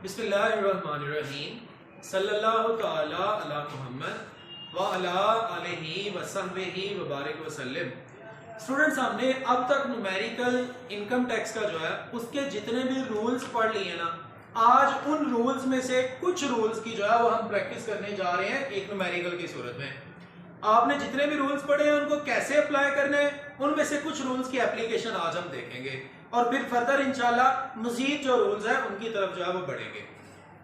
बिस्मिल्लाहिर्रहमानिर्रहीम सल्लल्लाहु तआला अला मुहम्मद व अला आलिहि व सहबिहि व बारिक वसल्लम। स्टूडेंट्स, हमने अब तक न्यूमेरिकल इनकम टैक्स का जो है उसके जितने भी रूल्स पढ़ लिए ना, आज उन रूल्स में से कुछ रूल्स की जो है वो हम प्रैक्टिस करने जा रहे हैं एक न्यूमेरिकल की सूरत में। आपने जितने भी रूल्स पढ़े हैं उनको कैसे अप्लाई करने हैं, उनमें से कुछ रूल्स की एप्लीकेशन आज हम देखेंगे और फिर फर्दर इंशाल्लाह मजीद जो रूल्स हैं उनकी तरफ जो है वो बढ़ेंगे।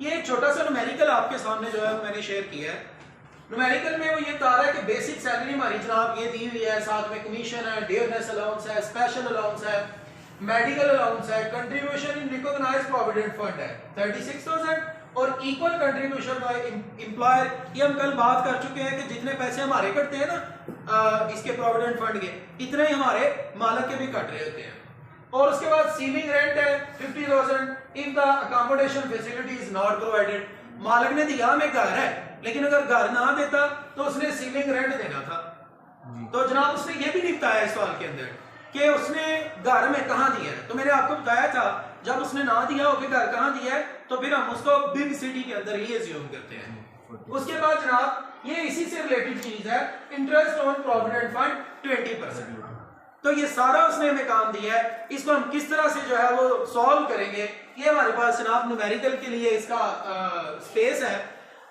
ये एक छोटा सा न्यूमेरिकल आपके सामने जो है मैंने शेयर किया है। न्यूमेरिकल में वो ये बता रहा है कि बेसिक सैलरी हमारी जनाब ये दी हुई है, साथ में कमीशन है, डियरनेस अलाउंस है, स्पेशल अलाउंस है, मेडिकल अलाउंस है, contribution in recognised provident fund है 36,000 और इक्वल कंट्रीब्यूशन बाय एम्प्लॉयर। ये हम कल बात कर चुके हैं कि जितने पैसे हमारे कटते हैं ना इसके प्रोविडेंट फंड के, इतने ही हमारे मालक के भी कट रहे होते हैं। और उसके बाद सीलिंग रेंट है 50,000 if the accommodation facility is not provided. मालक ने दिया हमें घर है, लेकिन अगर घर ना देता तो उसने सीलिंग रेंट देना था। तो जनाब उसने ये भी नहीं बताया इस सवाल के अंदर कि उसने घर में कहां दिया है। तो मैंने आपको बताया था जब उसने ना दिया हो कि घर कहां दिया है तो फिर हम उसको बिग सिटी के अंदर ही एज्यूम करते हैं। उसके बाद जनाब ये इसी से रिलेटेड चीज है, इंटरेस्ट ऑन प्रोविडेंट फंड 20%। तो ये सारा उसने हमें काम दिया है, इसको हम किस तरह से जो है वो सॉल्व करेंगे, ये हमारे पास जनाब न्यूमेरिकल के लिए इसका स्पेस है।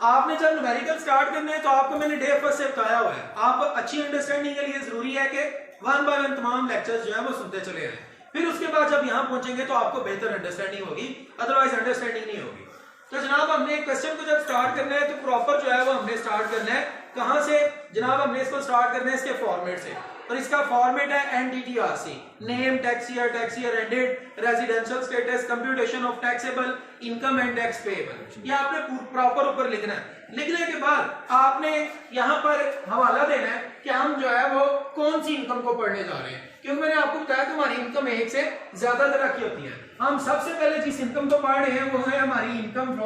आपने जब न्यूमेरिकल स्टार्ट करने हैं तो आपको मैंने डे फर्स्ट से बताया हुआ है, आप अच्छी अंडरस्टैंडिंग के लिए जरूरी है कि वन बाय वन तमाम लेक्चर्स जो है वो सुनते चले आए। फिर उसके बाद जब यहाँ पहुंचेंगे तो आपको बेहतर अंडरस्टैंडिंग होगी, अदरवाइज अंडरस्टैंडिंग नहीं होगी। तो जनाब हमने एक क्वेश्चन को जब स्टार्ट करना है तो प्रॉपर जो है वो हमने स्टार्ट करना है कहां से जनाब, हमने इसको स्टार्ट करना है इसके फॉर्मेट से। और इसका फॉर्मेट है NTTRC, name, tax year ended, residential status, computation of taxable income and tax payable. ये आपने प्रॉपर ऊपर लिखना है। लिखने के बाद आपने यहाँ पर हवाला देना है कि हम जो है वो कौन सी इनकम को पढ़ने जा रहे हैं, क्योंकि मैंने आपको बताया कि हमारी इनकम एक से ज्यादा तरह की होती है। हम सबसे पहले जिस इनकम को पढ़ रहे हैं वो है हमारी इनकम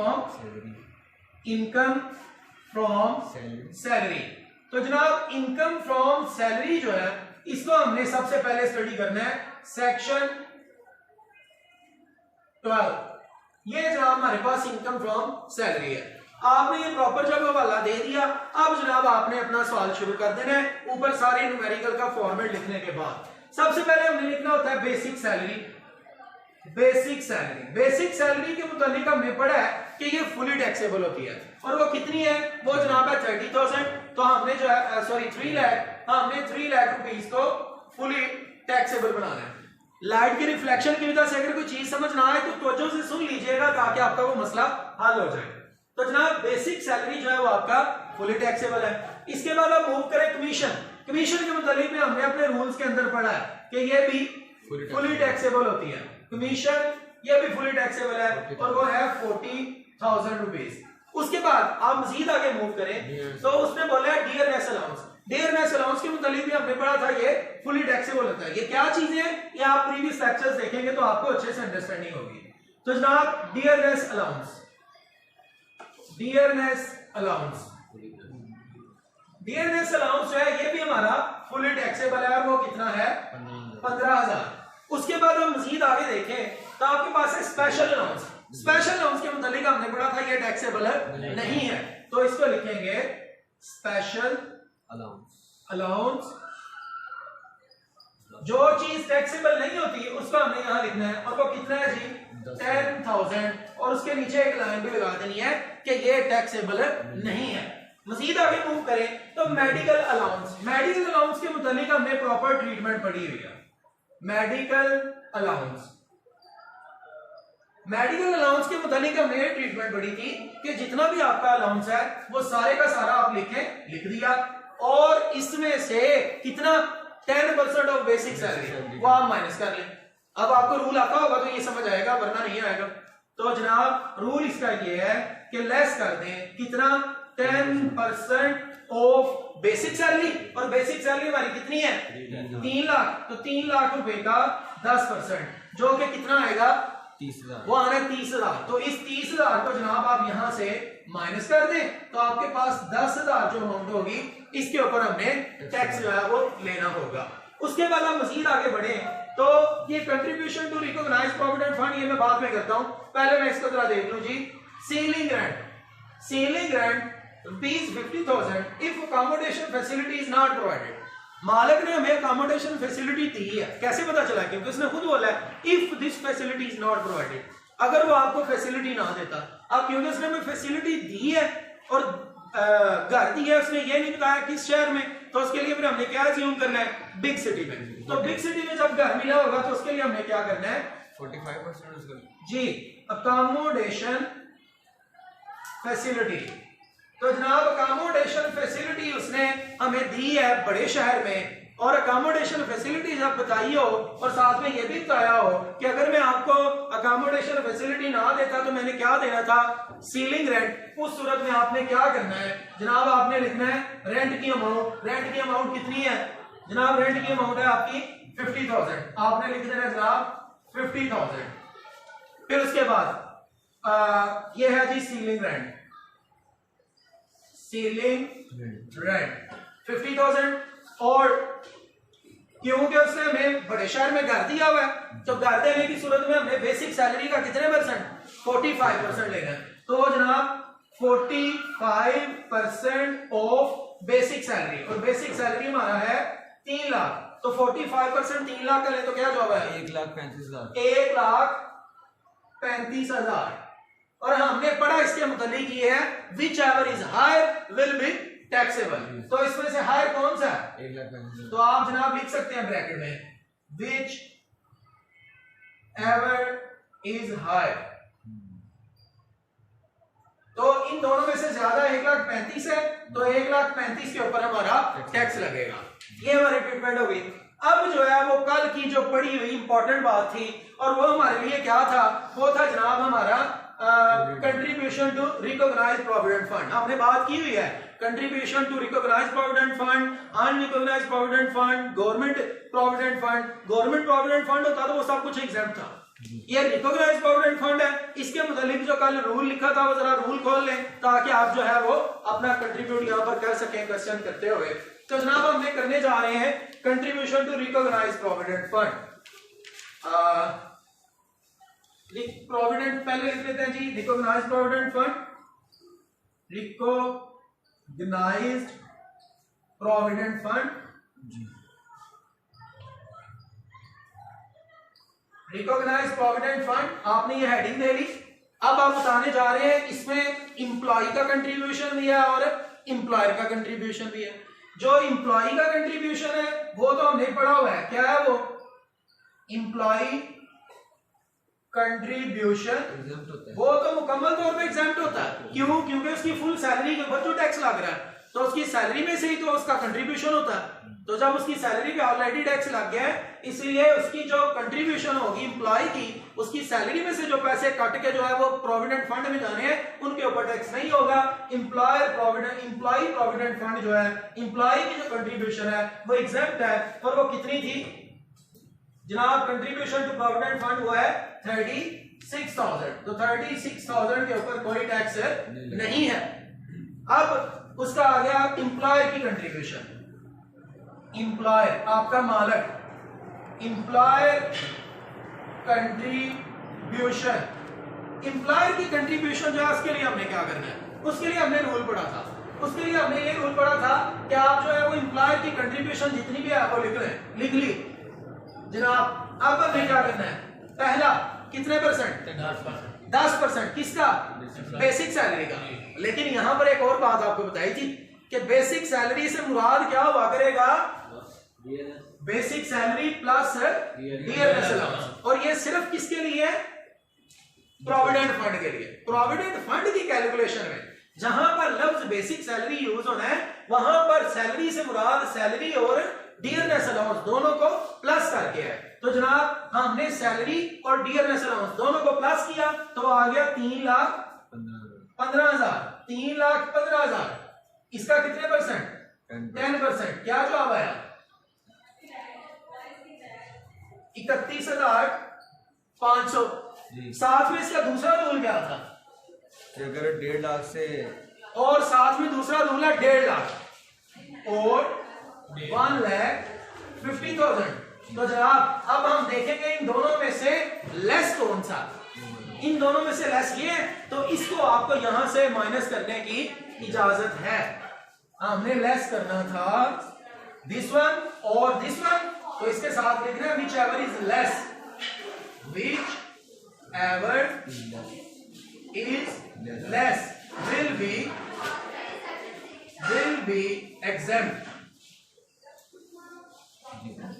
फ्रॉम सैलरी। तो जनाब इनकम फ्रॉम सैलरी जो है इसको हमने सबसे पहले स्टडी करना है सेक्शन 12। ये जनाब हमारे पास इनकम फ्रॉम सैलरी है। आपने ये प्रॉपर जब हवाला दे दिया, अब जनाब आपने अपना सवाल शुरू कर देना है ऊपर सारे न्यूमेरिकल का फॉर्मेट लिखने के बाद। सबसे पहले हमने लिखना होता है बेसिक सैलरी। बेसिक सैलरी के मुताबिक हमने पढ़ा है कि ये फुली टैक्सेबल होती है और वो कितनी है, वो जनाब है 30,000। तो हमने जो है 3 लाख, हमने 3 लाख रुपीस को फुली टैक्सेबल बनाना है। लाइट की रिफ्लेक्शन की वजह से अगर कोई चीज समझ ना आए तो तवज्जो से सुन लीजिएगा ताकि आपका वो मसला हल हो जाए। तो जनाब बेसिक सैलरी जो है वो आपका फुली टैक्सेबल है। इसके बाद आप मूव करें कमीशन के मुताबिक हमने अपने रूल्स के अंदर पढ़ा है कि ये भी फुली टैक्सेबल होती है। कमीशन ये भी फुली टैक्सेबल है और वो है 40,000 रुपीज। उसके बाद आप मजीद आगे मूव करें तो उसने बोला है डियरनेस अलाउंस के मुताबिक भी हमने पढ़ा था ये फुली टैक्सेबल होता है। ये क्या चीजें हैं ये आप प्रीवियस लेक्चर्स देखेंगे तो आपको अच्छे से अंडरस्टैंडिंग होगी। तो जनाब डियरनेस अलाउंस जो है ये भी हमारा फुली टैक्सेबल है और वो कितना है 15,000। उसके बाद हम मजीद आगे देखें तो आपके पास है स्पेशल अलाउंस के मुताबिक हमने पढ़ा था ये टैक्सेबल नहीं है, तो इसको लिखेंगे स्पेशल अलाउंस। जो चीज टैक्सेबल नहीं होती उसको हमने यहां लिखना है और वो कितना है जी 10,000 और उसके नीचे एक लाइन भी लगा देनी है कि ये टैक्सेबल नहीं है। मजीद आगे मूव करें तो मेडिकल अलाउंस के मुताबिक हमने प्रॉपर ट्रीटमेंट पढ़ी हुई है। मेडिकल अलाउंस के मुताबिक हमने ट्रीटमेंट पढ़ी थी कि जितना भी आपका अलाउंस है वो सारे का सारा आप लिख दिया और इसमें से कितना 10% ऑफ बेसिक सैलरी वो आप माइनस कर लें। अब आपको रूल आता होगा तो ये समझ आएगा, वरना नहीं आएगा। तो जनाब रूल इसका ये है कि लेस कर दें कितना 10% ऑफ बेसिक सैलरी, और बेसिक सैलरी हमारी कितनी है 3 लाख। तो 3 लाख रुपए का 10% जो कि कितना आएगा 30,000, वो आना 30,000। तो इस 30,000 को जनाब आप यहां से माइनस कर दें तो आपके पास 10,000 जो अमाउंट होगी इसके ऊपर हमने टैक्स जो है वो लेना होगा। उसके बाद आप मजीद आगे बढ़े तो ये contribution to recognised provident fund ये मैं बाद में करता हूं, पहले मैं इसको जरा देख लूं जी। Ceiling rent rupees 50,000 if accommodation facility is not provided. मालिक ने हमें अकोमोडेशन फैसिलिटी दी है, कैसे पता चला? क्योंकि उसने खुद बोला है if this facility is not provided, अगर वो आपको फैसिलिटी ना देता। अब क्योंकि उसने हमें फैसिलिटी दी है और घर दी है, उसने ये नहीं बताया किस शहर में, तो उसके लिए फिर हमने क्या अज्यूम करना है? बिग सिटी में। तो बिग सिटी में जब घर मिला होगा तो उसके लिए हमने क्या करना है? 45% जी, अकोमोडेशन फैसिलिटी। तो जनाब अकोमोडेशन फैसिलिटी उसने हमें दी है बड़े शहर में, और अकोमोडेशन फैसिलिटी जब बताई हो और साथ में ये भी बताया हो कि अगर मैं आपको अकोमोडेशन फैसिलिटी ना देता तो मैंने क्या देना था? Ceiling rent. उस सूरत में आपने क्या करना है जनाब? आपने लिखना है रेंट की अमाउंट। रेंट की अमाउंट कितनी है जनाब? रेंट की अमाउंट है आपकी 50,000। आपने लिख देना जनाब 50,000। फिर उसके बाद ये है जी सीलिंग रेंट। सीलिंग रेंट 50,000, और क्योंकि उसने हमें बड़े शहर में घर दिया हुआ है तो घर देने की सूरत में हमने बेसिक सैलरी का कितने परसेंट? 45% लेना है। तो जनाब 45% ऑफ बेसिक सैलरी, और बेसिक सैलरी हमारा है 3 लाख। तो 45% 3 लाख का ले तो क्या जवाब है? 1,35,000। 1,35,000। और हमने पढ़ा इसके मुतालिक ये है whichever is higher will be taxable. तो इसमें से हायर कौन सा है? 1,35,000। तो आप जनाब लिख सकते हैं ब्रैकेट में विच एवर इज हायर। तो इन दोनों में से ज्यादा 1,35,000 है, तो 1,35,000 के ऊपर हमारा टैक्स लगेगा। ये हमारी ट्रीटमेंट हो गई। अब जो है वो कल की जो पढ़ी हुई इंपॉर्टेंट बात थी, और वो हमारे लिए क्या था? वो था जनाब हमारा contribution to recognised provident fund. हमने बात की हुई है contribution to recognised provident fund, unrecognised provident fund, government provident fund. Government provident fund होता तो वो सब कुछ एग्जाम्प्ट था। ये रिकॉग्नाइज्ड प्रोविडेंट फंड है, इसके मुतालिक जो कल रूल लिखा था वो जरा रूल खोल लें ताकि आप जो है वो अपना कंट्रीब्यूट यहां पर कर सकें क्वेश्चन करते हुए। तो जनाब हमने करने जा रहे हैं contribution to recognised provident fund. Provident पहले लिख लेते हैं जी, recognised provident fund. Recognised provident fund, recognised provident fund, आपने ये हेडिंग दे ली। अब आप बताने जा रहे हैं इसमें इंप्लॉय का कंट्रीब्यूशन भी है और इंप्लॉयर का कंट्रीब्यूशन भी है। जो इंप्लॉय का कंट्रीब्यूशन है वो तो हमने पढ़ा हुआ है, क्या है वो? इंप्लॉय कंट्रीब्यूशन वो तो मुकम्मल तौर पे एग्जेम्प्ट होता है। क्यों? क्योंकि उसकी फुल सैलरी के ऊपर जो टैक्स लग रहा है तो उसकी सैलरी में से ही तो उसका कंट्रीब्यूशन होता है। तो जब उसकी सैलरी पे ऑलरेडी टैक्स लग गया है, इसलिए उसकी जो कंट्रीब्यूशन होगी एम्प्लॉय की, उसकी सैलरी में से जो पैसे कट के जो है वो प्रोविडेंट फंड में जाने हैं, उनके ऊपर टैक्स नहीं होगा। एम्प्लॉय प्रोविडेंट फंड जो है, एम्प्लॉय की जो कंट्रीब्यूशन है वो एग्जेम्प्ट है। और वो कितनी थी जनाब? कंट्रीब्यूशन टू प्रोविडेंट फंड वो है 36,000। तो 36,000 के ऊपर कोई टैक्स नहीं है। अब उसका आ गया एम्प्लॉयर की कंट्रीब्यूशन। एम्प्लॉयर आपका मालिक, एम्प्लॉयर कंट्रीब्यूशन। एम्प्लॉयर की कंट्रीब्यूशन जो है उसके लिए हमने क्या करना है? उसके लिए हमने रूल पढ़ा था। उसके लिए हमने ये रूल पढ़ा था कि आप जो है वो एम्प्लॉयर की कंट्रीब्यूशन जितनी भी है वो लिख ली जनाब। अब हमें क्या करना है? पहला कितने परसेंट? 10%। किसका? बेसिक सैलरी का। लेकिन यहां पर एक और बात आपको बताई थी कि बेसिक सैलरी से मुराद क्या हुआ करेगा? Basic salary plus dearness allowance. और ये सिर्फ किसके लिए? प्रोविडेंट फंड के लिए। प्रोविडेंट फंड की कैलकुलेशन में जहां पर लफ्ज बेसिक सैलरी यूज होना है वहां पर सैलरी से मुराद सैलरी और डियरनेस अलाउंस दोनों को प्लस करके है। तो जनाब हमने सैलरी और डियरनेस अलाउंस दोनों को प्लस किया तो आ गया 3,15,000। 3,15,000 इसका कितने परसेंट? 10%। क्या जवाब आया? 31,500। साथ में इसका दूसरा रूल क्या था? अगर 1.5 लाख से, और साथ में दूसरा रूल है 1.5 लाख और 1,50,000। तो जनाब अब हम देखेंगे इन दोनों में से लेस कौन सा, इन दोनों में से लेस ये है, तो इसको आपको यहां से माइनस करने की इजाजत है। हमने लेस करना था दिस वन और दिस वन, तो इसके साथ लिखना है whichever is less, whichever is less will be exempt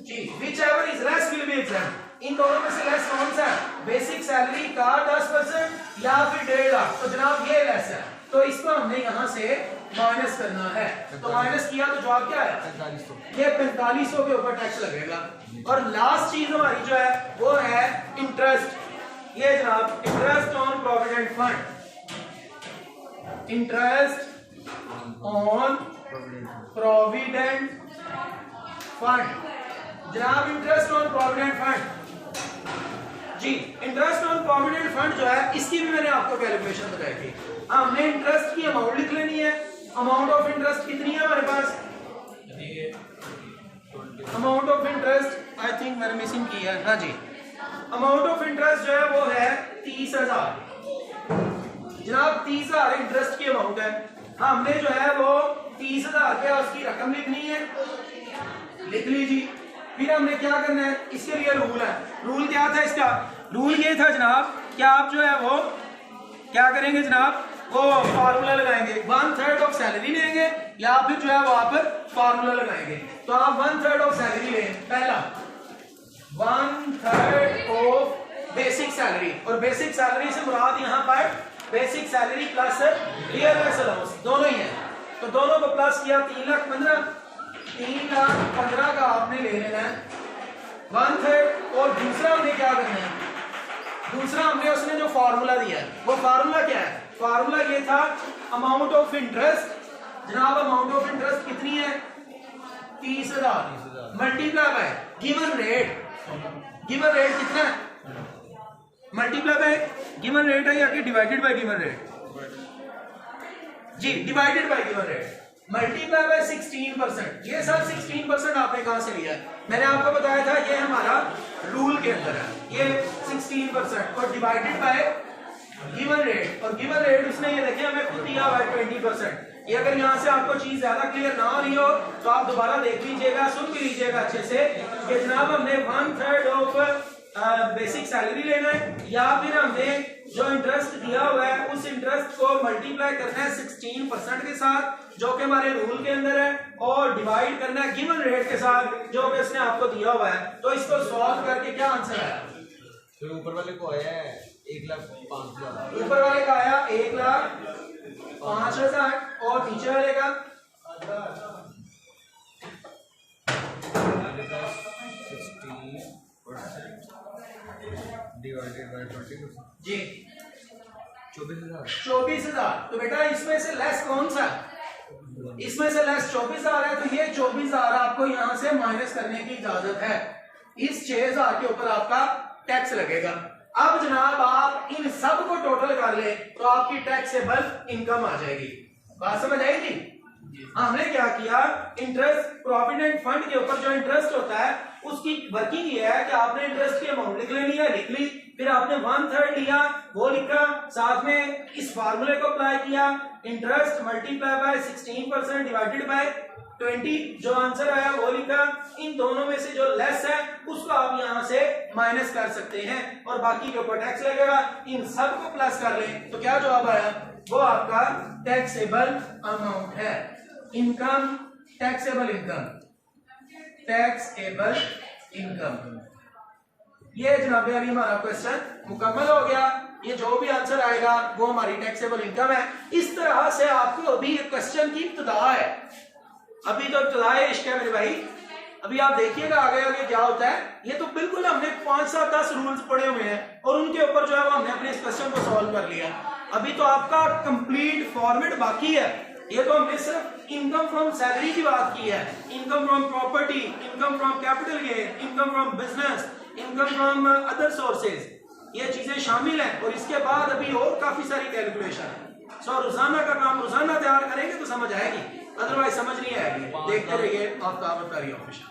जी, whichever is less will be exempt। इन दोनों में से लेस कौन सा है, बेसिक सैलरी का 10% या फिर 1.5 लाख, तो जनाब ये लेस है, तो इसको हमने यहां से माइनस करना है। तो माइनस किया तो जवाब क्या है, 4500, ये 4500 के ऊपर टैक्स लगेगा। और लास्ट चीज हमारी जो है वो है इंटरेस्ट, ये जनाब interest on provident fund, interest on provident fund. जनाब इंटरेस्ट ऑन प्रोविडेंट फंड जी, इंटरेस्ट ऑन प्रोविडेंट फंड जो है इसकी भी मैंने आपको कैलकुलेशन बताई थी। हमने इंटरेस्ट की अमाउंट लिख लेनी है, अमाउंट ऑफ इंटरेस्ट कितनी है हमारे पास, amount of interest I think मैंने मिसिंग की है, हाँ जी, अमाउंट ऑफ इंटरेस्ट जो है वो है 30,000। जनाब 30,000 इंटरेस्ट की अमाउंट है, हमने जो है वो 30,000 रुपया उसकी रकम लिखनी है, लिख लीजिए। फिर हमने क्या करना है, इसके लिए रूल है, रूल क्या था इसका, रूल ये था जनाब कि आप जो है वो क्या करेंगे जनाब, वो फार्मूला लगाएंगे, 1/3 ऑफ सैलरी लेंगे या फिर जो है वो आप फार्मूला लगाएंगे। तो आप 1/3 ऑफ सैलरी लें, पहला 1/3 ऑफ बेसिक सैलरी, और बेसिक सैलरी से मुराद यहाँ पर basic salary plus realise allowance दोनों ही है, तो दोनों को प्लस किया 3,15,000 का आपने ले लेना है 1/3। और दूसरा हमने क्या करना है, दूसरा हमने उसने जो फार्मूला दिया है वो फार्मूला क्या है, फार्मूला ये था अमाउंट ऑफ इंटरेस्ट। जनाब अमाउंट ऑफ इंटरेस्ट कितनी है, 30,000 multiply by given rate, given rate कितना है, मल्टीप्लाई बाय गिवन रेट है या कि डिवाइडेड बाय गिवन रेट, जी divided by given rate, multiply by 16%। ये सर 16% आपने कहां से लिया है, मैंने आपको बताया था ये हमारा रूल के अंदर है, ये 16% और डिवाइडेड बाय गिवन रेट, और गिवन रेट उसने ये देखे हमें खुद दिया हुआ है 20%। ये अगर यहाँ से आपको चीज ज्यादा क्लियर ना हो रही हो तो आप दोबारा देख लीजिएगा, सुन भी लीजिएगा अच्छे से कि जनाब हमने 1/3 ऑफ बेसिक सैलरी लेना है या फिर हमने जो इंटरेस्ट दिया हुआ है उस इंटरेस्ट को मल्टीप्लाई करना है 16% के साथ जो कि हमारे रूल के अंदर है, और डिवाइड करना है गिवन रेट के साथ जो कि उसने आपको दिया हुआ है। तो इसको सॉल्व करके क्या आंसर आया, तो ऊपर वाले को आया है 1,05,000, ऊपर वाले का आया 1,05,000 और नीचे वाले का 16% डिवाइडेड बाय 20% जी 24,000। तो बेटा इसमें से लेस कौन सा, इसमें से लेस 24,000 है, तो ये 24,000 आपको यहाँ से माइनस करने की इजाजत है, इस 6,000 के ऊपर आपका टैक्स लगेगा। अब जनाब आप इन सब को टोटल कर ले तो आपकी टैक्सेबल इनकम आ जाएगी, बात समझ आएगी। हमने क्या किया, इंटरेस्ट प्रोविडेंट फंड के ऊपर जो इंटरेस्ट होता है उसकी वर्किंग ये है कि आपने इंटरेस्ट की अमाउंट लिख लेनी है, लिख ली, फिर आपने 1/3 लिया वो लिखा, साथ में इस फार्मूले को अप्लाई किया, interest multiply by 16% divided by 20, जो आंसर आया वो लिखा। इन दोनों में से जो लेस है उसको आप यहां से माइनस कर सकते हैं और बाकी के ऊपर टैक्स लगेगा। इन सब को प्लस कर लें तो क्या जवाब आया, वो आपका टैक्सेबल अमाउंट है, income taxable income, taxable income. ये जनाब अभी हमारा क्वेश्चन मुकम्मल हो गया, ये जो भी आंसर आएगा वो हमारी टैक्सेबल इनकम है। इस तरह से आपको अभी क्वेश्चन की इब्तिदा है, अभी तो इब्तिदा इश्क है मेरे भाई, अभी आप देखिएगा आगे आगे क्या होता है। ये तो बिल्कुल हमने 5 7 10 रूल्स पढ़े हुए हैं और उनके ऊपर जो है वो हमने अपने इस क्वेश्चन को सॉल्व कर लिया। अभी तो आपका कंप्लीट फॉर्मेट बाकी है। ये तो हमने सिर्फ इनकम फ्रॉम सैलरी की बात की है, income from property, income from capital gain, income from business, income from other sources, ये चीजें शामिल हैं। और इसके बाद अभी और काफी सारी कैलकुलेशन है। सो रोजाना का काम रोजाना तैयार करेंगे तो समझ आएगी, अदरवाइज समझ नहीं आएगी। देखते रहिए आफ्ताब ऑफिशियल।